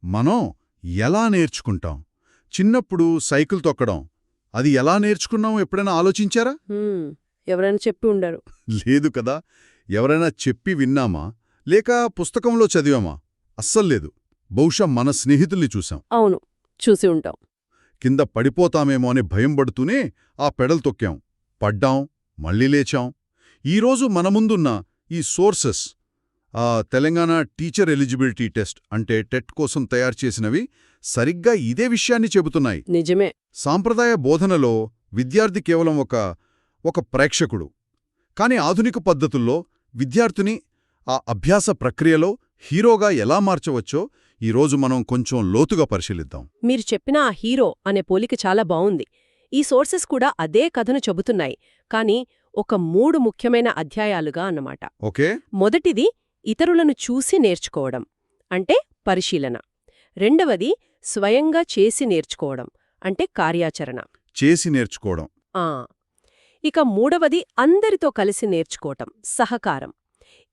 మనం ఎలా నేర్చుకుంటాం? చిన్నప్పుడు సైకిల్ తొక్కడం అది ఎలా నేర్చుకున్నాం ఎప్పుడైనా ఆలోచించారా? ఎవరైనా చెప్పి ఉండరు. లేదు కదా. ఎవరైనా చెప్పి విన్నామా లేక పుస్తకంలో చదివామా? అస్సల్లేదు. బహుశా మన స్నేహితుల్ని చూశాం. అవును, చూసి ఉంటాం. కింద పడిపోతామేమో అని భయం పడుతూనే ఆ పెడల్ తొక్కాం, పడ్డాం, మళ్ళీ లేచాం. ఈరోజు మన ముందున్న ఈ sources Telangana teacher eligibility test అంటే టెట్ కోసం తయారుచేసినవి సరిగ్గా ఇదే విషయాన్ని చెబుతున్నాయి. నిజమే. సాంప్రదాయ బోధనలో విద్యార్థి కేవలం ఒక ప్రేక్షకుడు. కాని ఆధునిక పద్ధతుల్లో విద్యార్థిని ఆ అభ్యాస ప్రక్రియలో హీరోగా ఎలా మార్చవచ్చో ఈరోజు మనం కొంచెం లోతుగా పరిశీలిద్దాం. మీరు చెప్పిన ఆ హీరో అనే పోలిక చాలా బావుంది. ఈ సోర్సెస్ కూడా అదే కథను చెబుతున్నాయి, కానీ ఒక 3 ముఖ్యమైన అధ్యాయాలుగా అన్నమాట. ఓకే. మొదటిది ఇతరులను చూసి నేర్చుకోవడం, అంటే పరిశీలన. రెండవది స్వయంగా చేసి నేర్చుకోవడం, అంటే కార్యాచరణ. చేసి నేర్చుకోవడం. ఇక మూడవది అందరితో కలిసి నేర్చుకోవటం, సహకారం.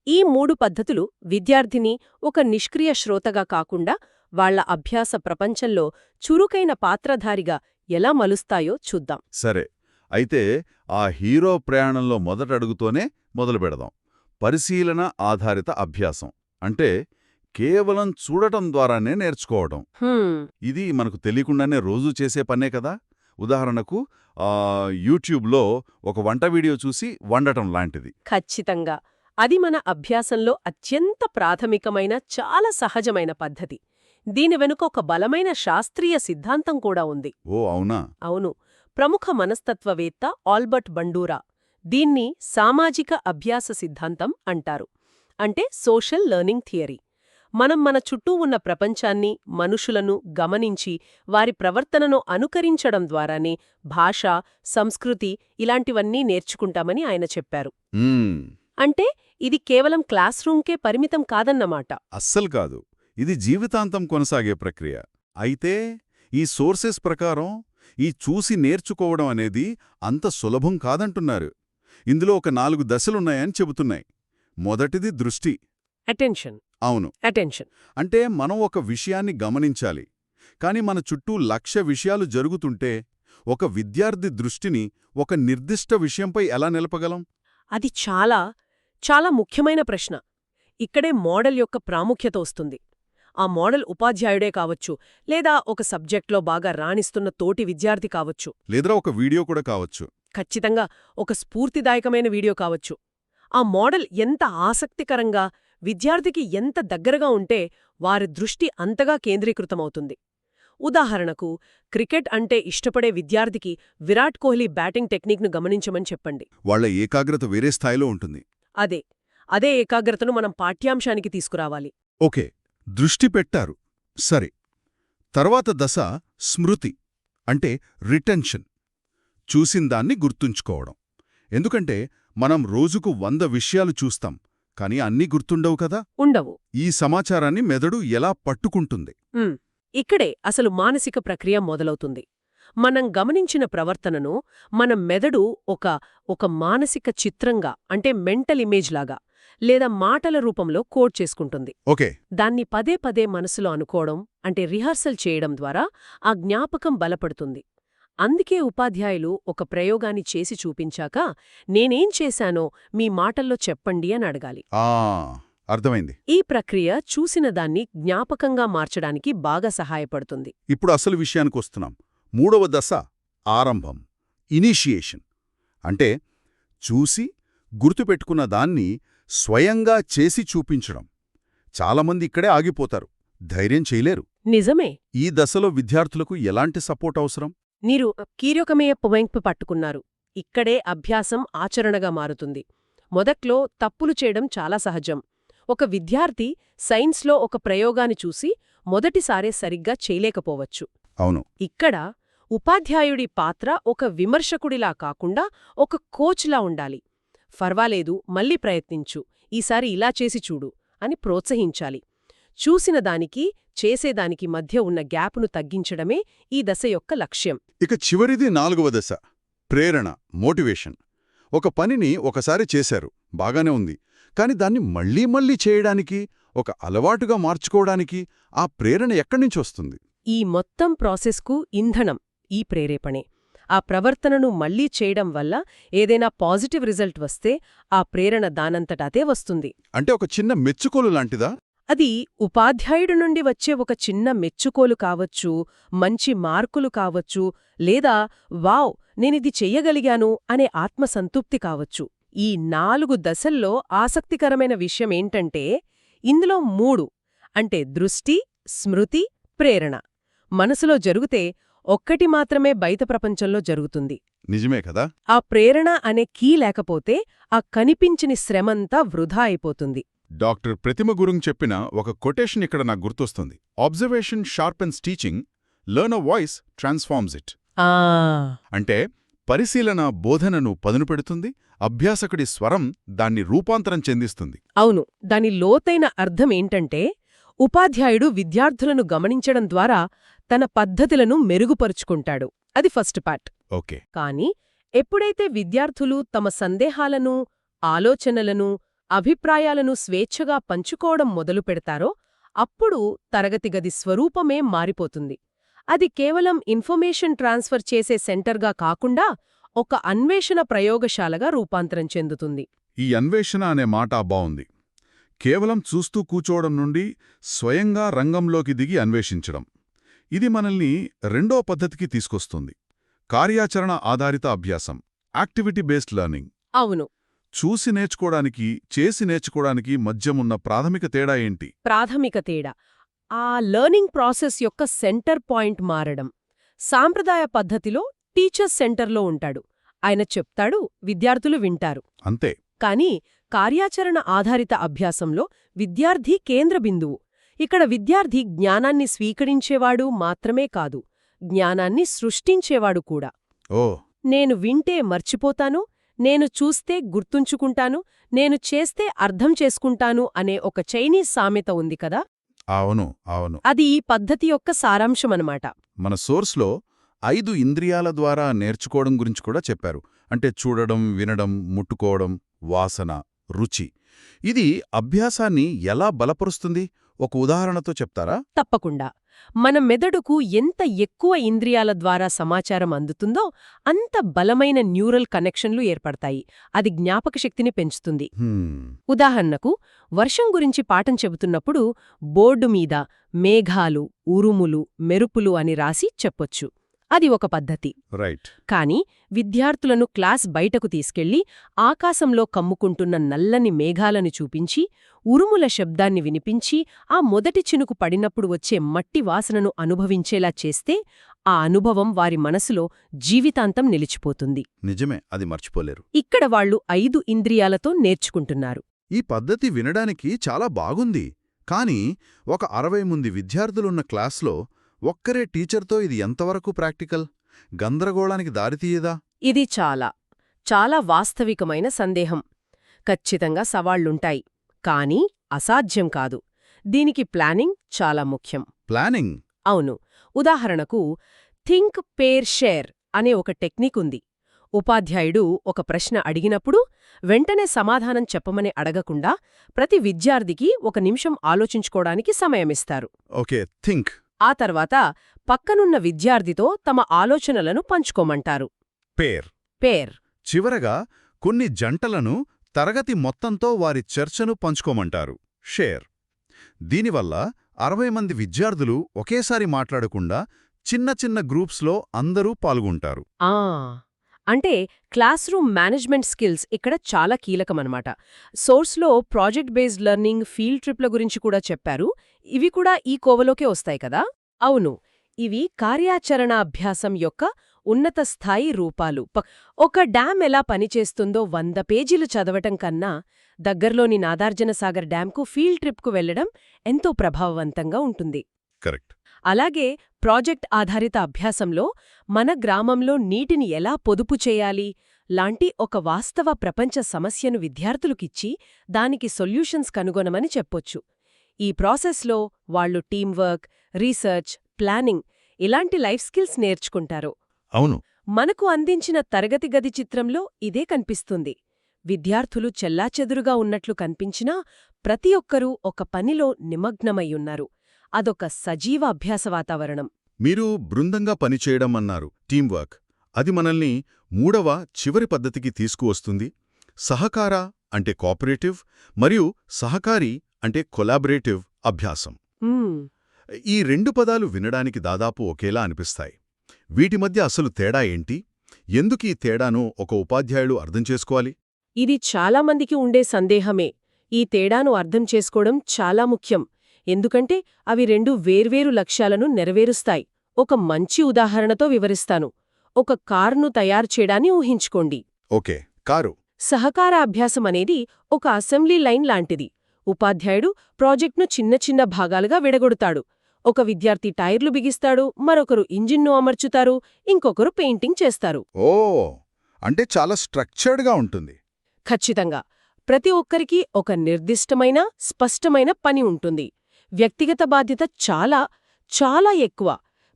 ఈ 3 పద్ధతులు విద్యార్థిని ఒక నిష్క్రియ శ్రోతగా కాకుండా వాళ్ల అభ్యాస ప్రపంచంలో చురుకైన పాత్రధారిగా ఎలా మలుస్తాయో చూద్దాం. సరే, అయితే ఆ హీరో ప్రయాణంలో మొదటడుగుతోనే మొదలు పెడదాం. పరిశీలన ఆధారిత అభ్యాసం అంటే కేవలం చూడటం ద్వారానే నేర్చుకోవడం. ఇది మనకు తెలియకుండానే రోజూ చేసే పనే కదా. ఉదాహరణకు యూట్యూబ్లో ఒక వంట వీడియో చూసి వండటం లాంటిది. ఖచ్చితంగా. అది మన అభ్యాసంలో అత్యంత ప్రాథమికమైన, చాలా సహజమైన పద్ధతి. దీని వెనుక ఒక బలమైన శాస్త్రీయ సిద్ధాంతం కూడా ఉంది. ఓ అవునా? అవును. ప్రముఖ మనస్తత్వవేత్త ఆల్బర్ట్ బండూరా దీన్ని సామాజిక అభ్యాస సిద్ధాంతం అంటారు. అంటే సోషల్ లెర్నింగ్ థియరీ. మనం మన చుట్టూ ఉన్న ప్రపంచాన్ని, మనుషులను గమనించి వారి ప్రవర్తనను అనుకరించడం ద్వారానే భాష, సంస్కృతి ఇలాంటివన్నీ నేర్చుకుంటామని ఆయన చెప్పారు. అంటే ఇది కేవలం క్లాస్ రూమ్కే పరిమితం కాదన్నమాట. అస్సలు కాదు. ఇది జీవితాంతం కొనసాగే ప్రక్రియ. అయితే ఈ సోర్సెస్ ప్రకారం ఈ చూసి నేర్చుకోవడం అనేది అంత సులభం కాదంటున్నారు. ఇందులో ఒక 4 దశలున్నాయని చెబుతున్నాయి. మొదటిది దృష్టి. అటెన్షన్. అవును, అటెన్షన్ అంటే మనం ఒక విషయాన్ని గమనించాలి. కాని మన చుట్టూ 1,00,000 విషయాలు జరుగుతుంటే ఒక విద్యార్థి దృష్టిని ఒక నిర్దిష్ట విషయంపై ఎలా నిలపగలం? అది చాలా చాలా ముఖ్యమైన ప్రశ్న. ఇక్కడే మోడల్ యొక్క ప్రాముఖ్యత వస్తుంది. ఆ మోడల్ ఉపాధ్యాయుడే కావచ్చు, లేదా ఒక సబ్జెక్ట్లో బాగా రాణిస్తున్న తోటి విద్యార్థి కావచ్చు, లేదా ఒక వీడియో కూడా కావచ్చు. ఖచ్చితంగా ఒక స్ఫూర్తిదాయకమైన వీడియో కావచ్చు. ఆ మోడల్ ఎంత ఆసక్తికరంగా, విద్యార్థికి ఎంత దగ్గరగా ఉంటే వారి దృష్టి అంతగా కేంద్రీకృతమవుతుంది. ఉదాహరణకు, క్రికెట్ అంటే ఇష్టపడే విద్యార్థికి విరాట్ కోహ్లీ బ్యాటింగ్ టెక్నిక్ను గమనించమని చెప్పండి. వాళ్ల ఏకాగ్రత వేరే స్థాయిలో ఉంటుంది. అదే ఏకాగ్రతను మనం పాఠ్యాంశానికి తీసుకురావాలి. ఓకే, దృష్టి పెట్టారు. సరే, తర్వాత దశ స్మృతి, అంటే రిటెన్షన్. చూసిందాన్ని గుర్తుంచుకోవడం. ఎందుకంటే మనం రోజుకు 100 విషయాలు చూస్తాం, కాని అన్నీ గుర్తుండవు కదా. ఉండవు. ఈ సమాచారాన్ని మెదడు ఎలా పట్టుకుంటుంది? ఇక్కడే అసలు మానసిక ప్రక్రియ మొదలవుతుంది. మనం గమనించిన ప్రవర్తనను మన మెదడు ఒక మానసిక చిత్రంగా, అంటే మెంటల్ ఇమేజ్ లాగా, లేదా మాటల రూపంలో కోడ్ చేసుకుంటుంది. ఓకే. దాన్ని పదే పదే మనసులో అనుకోవడం, అంటే రిహార్సల్ చేయడం ద్వారా ఆ జ్ఞాపకం బలపడుతుంది. అందుకే ఉపాధ్యాయులు ఒక ప్రయోగాన్ని చేసి చూపించాక, నేనేం చేశానో మీ మాటల్లో చెప్పండి అని అడగాలి. అర్థమైంది. ఈ ప్రక్రియ చూసిన దాన్ని జ్ఞాపకంగా మార్చడానికి బాగా సహాయపడుతుంది. ఇప్పుడు అసలు విషయానికొస్తున్నాం. 3వ దశ ఆరంభం, ఇనిషియేషన్. అంటే చూసి గుర్తుపెట్టుకున్న దాన్ని స్వయంగా చేసి చూపించడం. చాలామంది ఇక్కడే ఆగిపోతారు, ధైర్యం చేయలేరు. నిజమే. ఈ దశలో విద్యార్థులకు ఎలాంటి సపోర్ట్ అవసరం? మీరు కీలకమైన పాయింట్ పట్టుకున్నారు. ఇక్కడే అభ్యాసం ఆచరణగా మారుతుంది. మొదట్లో తప్పులు చేయడం చాలా సహజం. ఒక విద్యార్థి సైన్స్లో ఒక ప్రయోగాన్ని చూసి మొదటిసారే సరిగ్గా చేయలేకపోవచ్చు. అవును. ఇక్కడ ఉపాధ్యాయుడి పాత్ర ఒక విమర్శకుడిలా కాకుండా ఒక కోచ్లా ఉండాలి. ఫర్వాలేదు, మళ్ళీ ప్రయత్నించు, ఈసారి ఇలా చేసి చూడు అని ప్రోత్సహించాలి. చూసిన దానికి చేసేదానికి మధ్య ఉన్న గ్యాపును తగ్గించడమే ఈ దశ యొక్క లక్ష్యం. ఇక చివరిది 4వ దశ, ప్రేరణ, మోటివేషన్. ఒక పనిని ఒకసారి చేశారు, బాగానే ఉంది, కాని దాన్ని మళ్లీ మళ్లీ చేయడానికి ఒక అలవాటుగా మార్చుకోవడానికి ఆ ప్రేరణ ఎక్కడ్నించొస్తుంది? ఈ మొత్తం ప్రాసెస్కు ఇంధనం ఈ ప్రేరేపణే. ఆ ప్రవర్తనను మళ్లీ చేయడం వల్ల ఏదైనా పాజిటివ్ రిజల్ట్ వస్తే ఆ ప్రేరణ దానంతట అదే వస్తుంది. అంటే ఒక చిన్న మెచ్చుకోలు లాంటిదా? అది ఉపాధ్యాయుడి నుండి వచ్చే ఒక చిన్న మెచ్చుకోలు కావచ్చు, మంచి మార్కులు కావచ్చు, లేదా వావ్ నేనిది చెయ్యగలిగాను అనే ఆత్మసంతృప్తి కావచ్చు. ఈ 4 దశల్లో ఆసక్తికరమైన విషయమేంటంటే ఇందులో 3 అంటే దృష్టి, స్మృతి, ప్రేరణ మనసులో జరిగితే ఒక్కటి మాత్రమే బయట ప్రపంచంలో జరుగుతుంది. నిజమే కదా? ఆ ప్రేరణ అనే కీ లేకపోతే ఆ కనిపించని శ్రమంతా వృధా అయిపోతుంది. డాక్టర్ ప్రతిమ గురించి చెప్పిన ఒక కొటేషన్ ఇక్కడ నాకు గుర్తొస్తుంది. Observation sharpens teaching, learn a voice transforms it. అంటే పరిశీలన బోధనను పదును పెడుతుంది, అభ్యాసకుడి స్వరం దాన్ని రూపాంతరం చెందిస్తుంది. అవును, దాని లోతైన అర్థమేంటంటే ఉపాధ్యాయుడు విద్యార్థులను గమనించడం ద్వారా తన పద్ధతులను మెరుగుపరుచుకుంటాడు. అది ఫస్ట్ పార్ట్. ఓకే. కాని ఎప్పుడైతే విద్యార్థులు తమ సందేహాలను, ఆలోచనలను, అభిప్రాయాలను స్వేచ్ఛగా పంచుకోవడం మొదలుపెడతారో అప్పుడు తరగతి గది స్వరూపమే మారిపోతుంది. అది కేవలం ఇన్ఫర్మేషన్ ట్రాన్స్ఫర్ చేసే సెంటర్గా కాకుండా ఒక అన్వేషణ ప్రయోగశాలగా రూపాంతరం చెందుతుంది. ఈ అన్వేషణ అనే మాట బావుంది. కేవలం చూస్తూ కూచోవడం నుండి స్వయంగా రంగంలోకి దిగి అన్వేషించడం. ఇది మనల్ని రెండో పద్ధతికి తీసుకొస్తుంది. కార్యాచరణ ఆధారిత అభ్యాసం, యాక్టివిటీ బేస్డ్ లెర్నింగ్. అవును. చూసి నేర్చుకోవడానికి, చేసి నేర్చుకోవడానికి మధ్యమున్న ప్రాథమిక తేడా ఏంటి? ప్రాథమిక తేడా ఆ లెర్నింగ్ ప్రాసెస్ యొక్క సెంటర్ పాయింట్ మారడం. సాంప్రదాయ పద్ధతిలో టీచర్ సెంటర్లో ఉంటాడు. ఆయన చెప్తాడు, విద్యార్థులు వింటారు. అంతే. కానీ కార్యాచరణ ఆధారిత అభ్యాసంలో విద్యార్థి కేంద్ర బిందువు. ఇక్కడ విద్యార్థి జ్ఞానాన్ని స్వీకరించేవాడు మాత్రమే కాదు, జ్ఞానాన్ని సృష్టించేవాడు కూడా. ఓ. నేను వింటే మర్చిపోతాను, నేను చూస్తే గుర్తుంచుకుంటాను, నేను చేస్తే అర్థం చేసుకుంటాను అనే ఒక చైనీస్ సామెత ఉంది కదా. అవును, అవును. అది ఈ పద్ధతి యొక్క సారాంశమనమాట. మన సోర్స్లో 5 ఇంద్రియాల ద్వారా నేర్చుకోవడం గురించి కూడా చెప్పారు. అంటే చూడడం, వినడం, ముట్టుకోవడం, వాసన, రుచి. ఇది అభ్యాసాన్ని ఎలా బలపరుస్తుంది? ఒక ఉదాహరణతో చెప్తారా? తప్పకుండా. మన మెదడుకు ఎంత ఎక్కువ ఇంద్రియాల ద్వారా సమాచారం అందుతుందో అంత బలమైన న్యూరల్ కనెక్షన్లు ఏర్పడతాయి. అది జ్ఞాపకశక్తిని పెంచుతుంది. ఉదాహరణకు వర్షం గురించి పాఠం చెబుతున్నప్పుడు బోర్డు మీద మేఘాలు, ఉరుములు, మెరుపులు అని రాసి చెప్పొచ్చు. అది ఒక పద్ధతి. రైట్. కాని విద్యార్థులను క్లాస్ బయటకు తీసుకెళ్లి ఆకాశంలో కమ్ముకుంటున్న నల్లని మేఘాలను చూపించి, ఉరుముల శబ్దాన్ని వినిపించి, ఆ మొదటి చినుకు పడినప్పుడు వచ్చే మట్టి వాసనను అనుభవించేలా చేస్తే ఆ అనుభవం వారి మనసులో జీవితాంతం నిలిచిపోతుంది. నిజమే, అది మర్చిపోలేరు. ఇక్కడ వాళ్లు 5 ఇంద్రియాలతో నేర్చుకుంటున్నారు. ఈ పద్ధతి వినడానికి చాలా బాగుంది. కానీ ఒక 60 మంది విద్యార్థులున్న క్లాస్లో ఒక్కరే టీచర్తో ఇది ఎంతవరకు ప్రాక్టికల్? గందరగోళానికి దారితీయదా? ఇది చాలా వాస్తవికమైన సందేహం. ఖచ్చితంగా సవాళ్లుంటాయి, కానీ అసాధ్యం కాదు. దీనికి ప్లానింగ్ చాలా ముఖ్యం. ప్లానింగ్? అవును. ఉదాహరణకు థింక్ పేర్ షేర్ అనే ఒక టెక్నిక్ ఉంది. ఉపాధ్యాయుడు ఒక ప్రశ్న అడిగినప్పుడు వెంటనే సమాధానం చెప్పమని అడగకుండా ప్రతి విద్యార్థికి 1 నిమిషం ఆలోచించుకోవడానికి సమయమిస్తారు. Okay, think. ఆ తర్వాత పక్కనున్న విద్యార్థితో తమ ఆలోచనలను పంచుకోమంటారు. పేర్. చివరగా కొన్ని జంటలను తరగతి మొత్తంతో వారి చర్చను పంచుకోమంటారు. షేర్. దీనివల్ల 60 మంది విద్యార్థులు ఒకేసారి మాట్లాడకుండా చిన్న చిన్న గ్రూప్స్లో అందరూ పాల్గొంటారు. అంటే క్లాస్ రూమ్ మేనేజ్మెంట్ స్కిల్స్ ఇక్కడ చాలా కీలకమన్నమాట. సోర్స్లో ప్రాజెక్ట్ బేస్డ్ లెర్నింగ్, ఫీల్డ్ ట్రిప్ల గురించి కూడా చెప్పారు. ఇవి కూడా ఈ కోవలోకే వస్తాయి కదా. అవును, ఇవి కార్యాచరణ అభ్యాసం యొక్క ఉన్నత స్థాయి రూపాలు. ఒక డ్యామ్ ఎలా పనిచేస్తుందో 100 పేజీలు చదవటం కన్నా దగ్గర్లోని నాగార్జునసాగర్ డ్యాంకు ఫీల్డ్ ట్రిప్కు వెళ్లడం ఎంతో ప్రభావవంతంగా ఉంటుంది. కరెక్ట్. అలాగే ప్రాజెక్ట్ ఆధారిత అభ్యాసంలో మన గ్రామంలో నీటిని ఎలా పొదుపు చేయాలి లాంటి ఒక వాస్తవ ప్రపంచ సమస్యను విద్యార్థులకిచ్చి దానికి సొల్యూషన్స్ కనుగొనమని చెప్పొచ్చు. ఈ ప్రాసెస్లో వాళ్లు టీంవర్క్, రీసెర్చ్, ప్లానింగ్ ఇలాంటి లైఫ్ స్కిల్స్ నేర్చుకుంటారు. అవును. మనకు అందించిన తరగతి గది చిత్రంలో ఇదే కనిపిస్తుంది. విద్యార్థులు చెల్లాచెదురుగా ఉన్నట్లు కనిపించినా ప్రతి ఒక్కరూ ఒక పనిలో నిమగ్నమయ్యున్నారు. అదొక సజీవ అభ్యాస వాతావరణం. మీరు బృందంగా పనిచేయడం అన్నారు, టీంవర్క్. అది మనల్ని మూడవ చివరి పద్ధతికి తీసుకువస్తుంది. సహకార అంటే కోఆపరేటివ్ మరియు సహకారి అంటే కొలాబరేటివ్ అభ్యాసం. మ్మ్. ఈ రెండు పదాలు వినడానికి దాదాపు ఒకేలా అనిపిస్తాయి. వీటి మధ్య అసలు తేడా ఏంటి? ఎందుకీ తేడాను ఒక ఉపాధ్యాయుడు అర్థం చేసుకోవాలి? ఇది చాలామందికి ఉండే సందేహమే. ఈ తేడాను అర్థం చేసుకోవడం చాలా ముఖ్యం. ఎందుకంటే అవి రెండు వేర్వేరు లక్ష్యాలను నెరవేరుస్తాయి. ఒక మంచి ఉదాహరణతో వివరిస్తాను. ఒక కారును తయారు చేయడాన్ని ఊహించుకోండి. Okay, car. సహకార అభ్యాసం అనేది ఒక అసెంబ్లీ లైన్ లాంటిది. ఉపాధ్యాయుడు ప్రాజెక్ట్ను చిన్న చిన్న భాగాలుగా విడగొడతాడు. ఒక విద్యార్థి టైర్లు బిగిస్తాడు, మరొకరు ఇంజిన్ను అమర్చుతారు, ఇంకొకరు పెయింటింగ్ చేస్తారు. ఓ, అంటే చాలా స్ట్రక్చర్డ్గా ఉంటుంది. ఖచ్చితంగా. ప్రతి ఒక్కరికి ఒక నిర్దిష్టమైన, స్పష్టమైన పని ఉంటుంది. వ్యక్తిగత బాధ్యత చాలా, చాలా ఎక్కువ.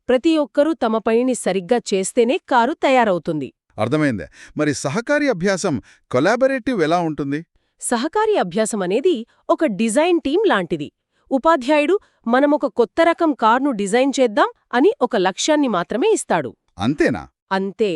ప్రతి ఒక్కరూ తమ పనిని సరిగ్గా చేస్తేనే కారు తయారవుతుంది. అర్థమైందే. మరి సహకారి అభ్యాసం కొలాబరేటివ్ ఎలా ఉంటుంది? సహకారి అభ్యాసం అనేది ఒక డిజైన్ టీం లాంటిది. ఉపాధ్యాయుడు మనమొక కొత్త రకం కార్ను డిజైన్ చేద్దాం అని ఒక లక్ష్యాన్ని మాత్రమే ఇస్తాడు. అంతేనా? అంతే.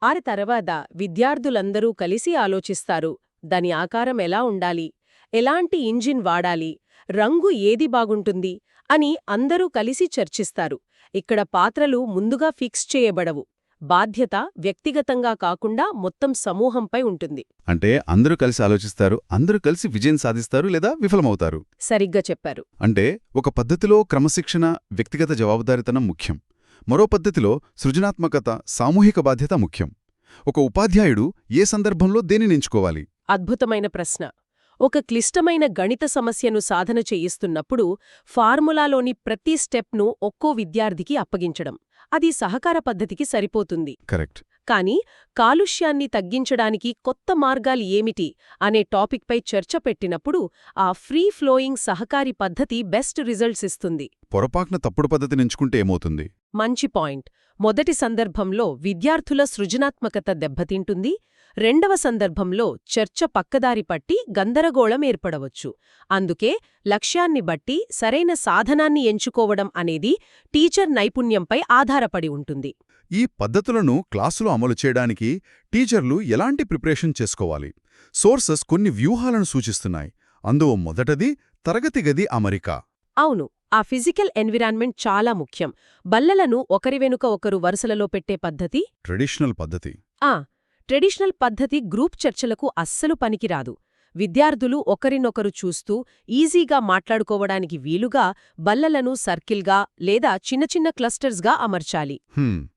ఆరి తర్వాత విద్యార్థులందరూ కలిసి ఆలోచిస్తారు. దాని ఆకారం ఎలా ఉండాలి, ఎలాంటి ఇంజిన్ వాడాలి, రంగు ఏది బాగుంటుంది అని అందరూ కలిసి చర్చిస్తారు. ఇక్కడ పాత్రలు ముందుగా ఫిక్స్ చేయబడవు. బాధ్యత వ్యక్తిగతంగా కాకుండా మొత్తం సమూహంపై ఉంటుంది. అంటే అందరూ కలిసి ఆలోచిస్తారు, అందరూ కలిసి విజయం సాధిస్తారు లేదా విఫలమవుతారు. సరిగ్గా చెప్పారు. అంటే ఒక పద్ధతిలో క్రమశిక్షణ, వ్యక్తిగత జవాబుదారీతనం ముఖ్యం. మరో పద్ధతిలో సృజనాత్మకత, సామూహిక బాధ్యత ముఖ్యం. ఒక ఉపాధ్యాయుడు ఏ సందర్భంలో దేనిని ఎంచుకోవాలి? అద్భుతమైన ప్రశ్న. ఒక క్లిష్టమైన గణిత సమస్యను సాధన చేయిస్తున్నప్పుడు ఫార్ములాలోని ప్రతి స్టెప్ను ఒక్కో విద్యార్థికి అప్పగించడం, అది సహకార పద్ధతికి సరిపోతుంది. కరెక్ట్. కానీ కాలుష్యాన్ని తగ్గించడానికి కొత్త మార్గాలు ఏమిటి అనే టాపిక్పై చర్చ పెట్టినప్పుడు ఆ ఫ్రీ ఫ్లోయింగ్ సహకారి పద్ధతి బెస్ట్ రిజల్ట్స్ ఇస్తుంది. పొరపాటున తప్పుడు పద్ధతిని ఎంచుకుంటే ఏమవుతుంది? మంచి పాయింట్. మొదటి సందర్భంలో విద్యార్థుల సృజనాత్మకత దెబ్బతింటుంది. రెండవ సందర్భంలో చర్చ పక్కదారి పట్టి గందరగోళం ఏర్పడవచ్చు. అందుకే లక్ష్యాన్ని బట్టి సరైన సాధనాన్ని ఎంచుకోవడం అనేది టీచర్ నైపుణ్యంపై ఆధారపడి ఉంటుంది. ఈ పద్ధతులను క్లాసులో అమలు చేయడానికి టీచర్లు ఎలాంటి ప్రిపరేషన్ చేసుకోవాలి? సోర్సెస్ కొన్ని వ్యూహాలను సూచిస్తున్నాయి. అందులో మొదటది తరగతి గది అమరిక. అవును, ఆ ఫిజికల్ ఎన్విరాన్మెంట్ చాలా ముఖ్యం. బల్లలను ఒకరి వెనుక ఒకరు వరుసలలో పెట్టే పద్ధతి ట్రెడిషనల్ పద్ధతి. ట్రెడిషనల్ పద్ధతి గ్రూప్ చర్చలకు అస్సలు పనికిరాదు. విద్యార్థులు ఒకరినొకరు చూస్తూ ఈజీగా మాట్లాడుకోవడానికి వీలుగా బల్లలను సర్కిల్గా లేదా చిన్న చిన్న క్లస్టర్స్గా అమర్చాలి.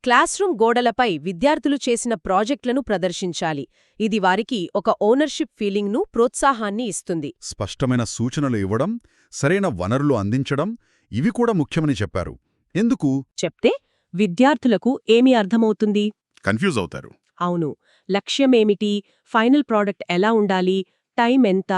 క్లాస్ రూమ్ గోడలపై విద్యార్థులు చేసిన ప్రాజెక్టులను ప్రదర్శించాలి. ఇది వారికి ఒక ఓనర్షిప్ ఫీలింగ్ను, ప్రోత్సాహాన్ని ఇస్తుంది. స్పష్టమైన సూచనలు ఇవ్వడం, సరైన వనరులు అందించడం, ఇవి కూడా ముఖ్యమని చెప్పారు. ఎందుకు చెప్తే విద్యార్థులకు ఏమి అర్థమవుతుంది? కన్ఫ్యూజ్ అవుతారు. అవును, లక్ష్యమేమిటి, ఫైనల్ ప్రాడక్ట్ ఎలా ఉండాలి, టైం ఎంత,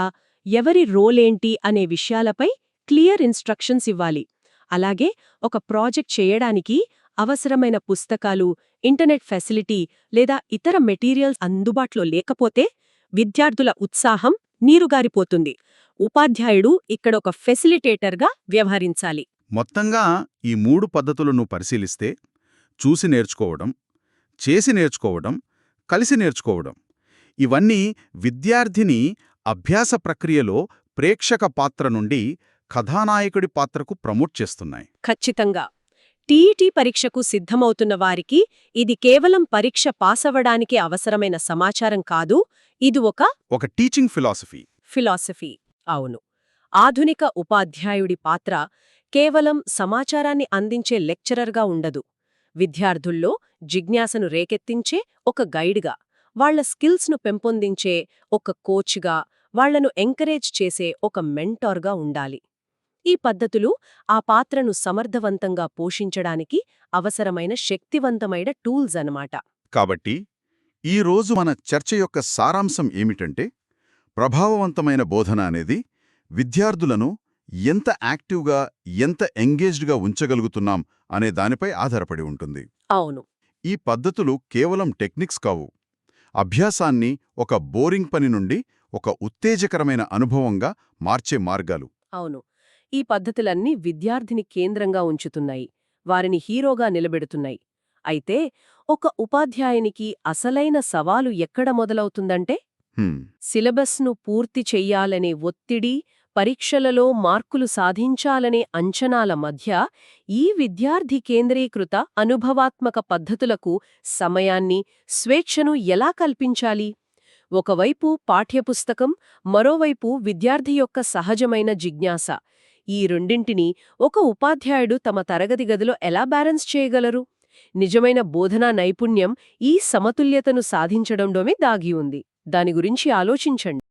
ఎవరి రోలేంటి అనే విషయాలపై క్లియర్ ఇన్స్ట్రక్షన్స్ ఇవ్వాలి. అలాగే ఒక ప్రాజెక్ట్ చేయడానికి అవసరమైన పుస్తకాలు, ఇంటర్నెట్ ఫెసిలిటీ లేదా ఇతర మెటీరియల్స్ అందుబాటులో లేకపోతే విద్యార్థుల ఉత్సాహం నీరుగారిపోతుంది. ఉపాధ్యాయుడు ఇక్కడ ఒక ఫెసిలిటేటర్గా వ్యవహరించాలి. మొత్తంగా ఈ 3 పద్ధతులను పరిశీలిస్తే చూసి నేర్చుకోవడం, చేసి నేర్చుకోవడం, కలిసి నేర్చుకోవడం, ఇవన్నీ విద్యార్థిని అభ్యాస ప్రక్రియలో ప్రేక్షక పాత్ర నుండి కథానాయకుడి పాత్రకు ప్రమోట్ చేస్తున్నాయి. ఖచ్చితంగా. టీఈటీ పరీక్షకు సిద్ధమవుతున్న వారికి ఇది కేవలం పరీక్ష పాసవడానికే అవసరమైన సమాచారం కాదు, ఇది ఒక టీచింగ్ ఫిలాసఫీ. అవును. ఆధునిక ఉపాధ్యాయుడి పాత్ర కేవలం సమాచారాన్ని అందించే లెక్చరర్గా ఉండదు. విద్యార్థుల్లో జిజ్ఞాసను రేకెత్తించే ఒక గైడ్గా, వాళ్ల స్కిల్స్ను పెంపొందించే ఒక కోచ్గా, వాళ్లను ఎంకరేజ్ చేసే ఒక మెంటార్గా ఉండాలి. ఈ పద్ధతులు ఆ పాత్రను సమర్థవంతంగా పోషించడానికి అవసరమైన శక్తివంతమైన టూల్స్ అన్నమాట. కాబట్టి ఈరోజు మన చర్చ యొక్క సారాంశం ఏమిటంటే, ప్రభావవంతమైన బోధన అనేది విద్యార్థులను ఎంత యాక్టివ్గా, ఎంత ఎంగేజ్డ్గా ఉంచగలుగుతున్నాం అనే దానిపై ఆధారపడి ఉంటుంది. అవును. ఈ పద్ధతులు కేవలం టెక్నిక్స్ కావు. అభ్యాసాన్ని ఒక బోరింగ్ పని నుండి ఒక ఉత్తేజకరమైన అనుభవంగా మార్చే మార్గాలు. అవును. ఈ పద్ధతులన్నీ విద్యార్థిని కేంద్రంగా ఉంచుతున్నాయి, వారిని హీరోగా నిలబెడుతున్నాయి. అయితే ఒక ఉపాధ్యాయునికి అసలైన సవాలు ఎక్కడ మొదలవుతుందంటే, హ్మ్, సిలబస్ను పూర్తి చెయ్యాలనే ఒత్తిడి, పరీక్షలలో మార్కులు సాధించాలనే అంచనాల మధ్య ఈ విద్యార్థి కేంద్రీకృత అనుభవాత్మక పద్ధతులకు సమయాన్ని, స్వేచ్ఛను ఎలా కల్పించాలి? ఒకవైపు పాఠ్యపుస్తకం, మరోవైపు విద్యార్థి యొక్క సహజమైన జిజ్ఞాస. ఈ రెండింటినీ ఒక ఉపాధ్యాయుడు తమ తరగతి గదిలో ఎలా బ్యాలెన్స్ చేయగలరు? నిజమైన బోధనా నైపుణ్యం ఈ సమతుల్యతను సాధించడంలోనే దాగి ఉంది. దాని గురించి ఆలోచించండి.